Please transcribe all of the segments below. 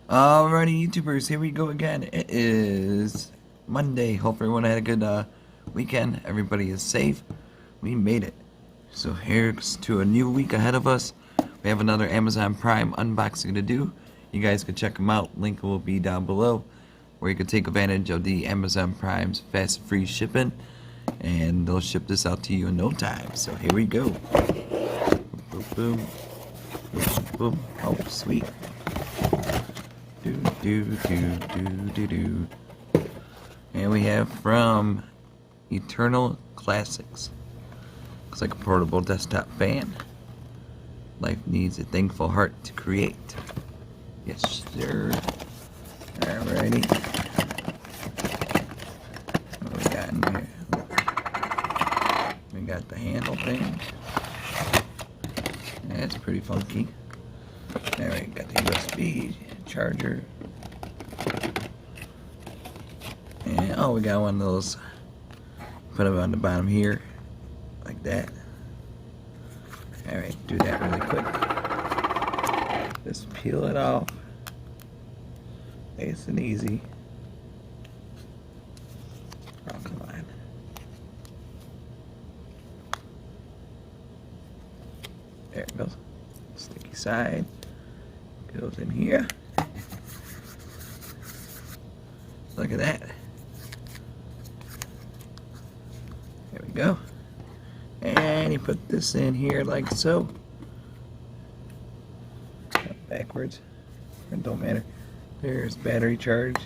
Alrighty, YouTubers, here we go again. It is Monday. Hope everyone had a good weekend. Everybody is safe. We made it. So here's to a new week ahead of us. We have another Amazon Prime unboxing to do. You guys can check them out. Link will be down below, where you can take advantage of the Amazon Prime's fast free shipping, and they'll ship this out to you in no time. So here we go. Boom, boom, boom, boom. Oh, sweet. And we have from Eternal Classics. Looks like a portable desktop fan. Life needs a thankful heart to create. Yes, sir. Alrighty. What we got in here? We got the handle thing. That's pretty funky. There we got the USB charger. And oh, we got one of those. Put them on the bottom here, like that. Alright, do that really quick. Just peel it off. Nice and easy. Oh, come on. There it goes. Sticky side goes in here. Look at that. There we go. And you put this in here like so. Backwards. It don't matter. There's battery charge.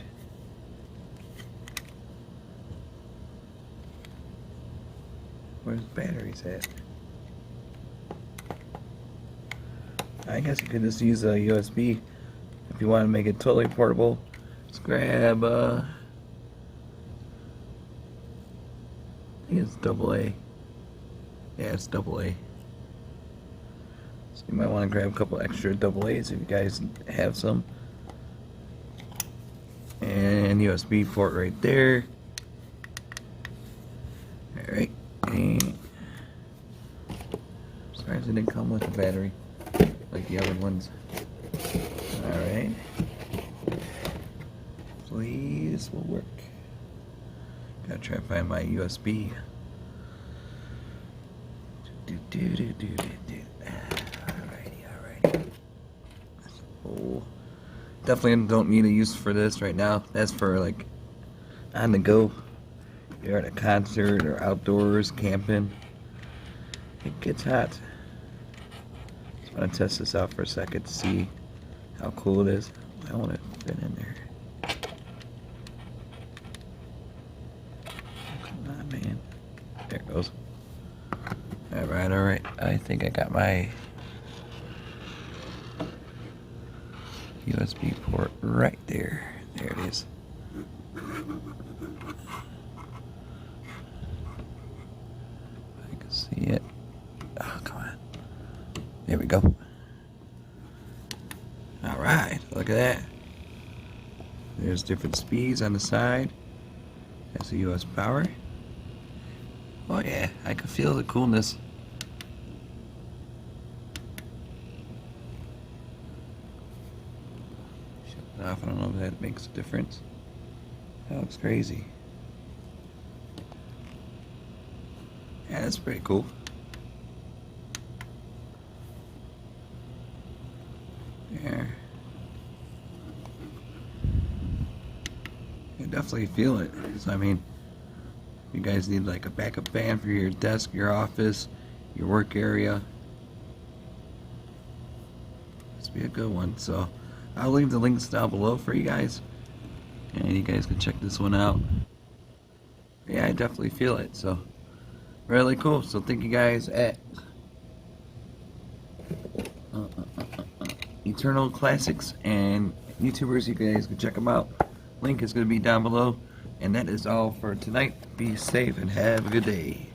Where's batteries at? I guess you could just use a USB if you want to make it totally portable. Just grab I think it's AA. Yeah, it's AA. So you might want to grab a couple extra AA's if you guys have some. And USB port right there. Alright. And surprised it didn't come with a battery like the other ones. Alright. Please will work. Gotta try to find my USB. Alrighty. Oh, definitely don't need a use for this right now. That's for like on the go. You're at a concert or outdoors camping. It gets hot. Just want to test this out for a second to see how cool it is. I want to fit in there. Come on, man. There it goes. Alright. I think I got my USB port right there. There it is. I can see it. Oh, come on. There we go. Alright, look at that. There's different speeds on the side. That's the US power. Oh yeah, I can feel the coolness. Shut it off. I don't know if that makes a difference. That looks crazy. Yeah, that's pretty cool. There. You can definitely feel it. So I mean, you guys need like a backup fan for your desk, your office, your work area. This would be a good one. So I'll leave the links down below for you guys, and you guys can check this one out. Yeah, I definitely feel it. So really cool. So thank you guys at Eternal Classics, and YouTubers, you guys can check them out. Link is going to be down below. And that is all for tonight. Be safe and have a good day.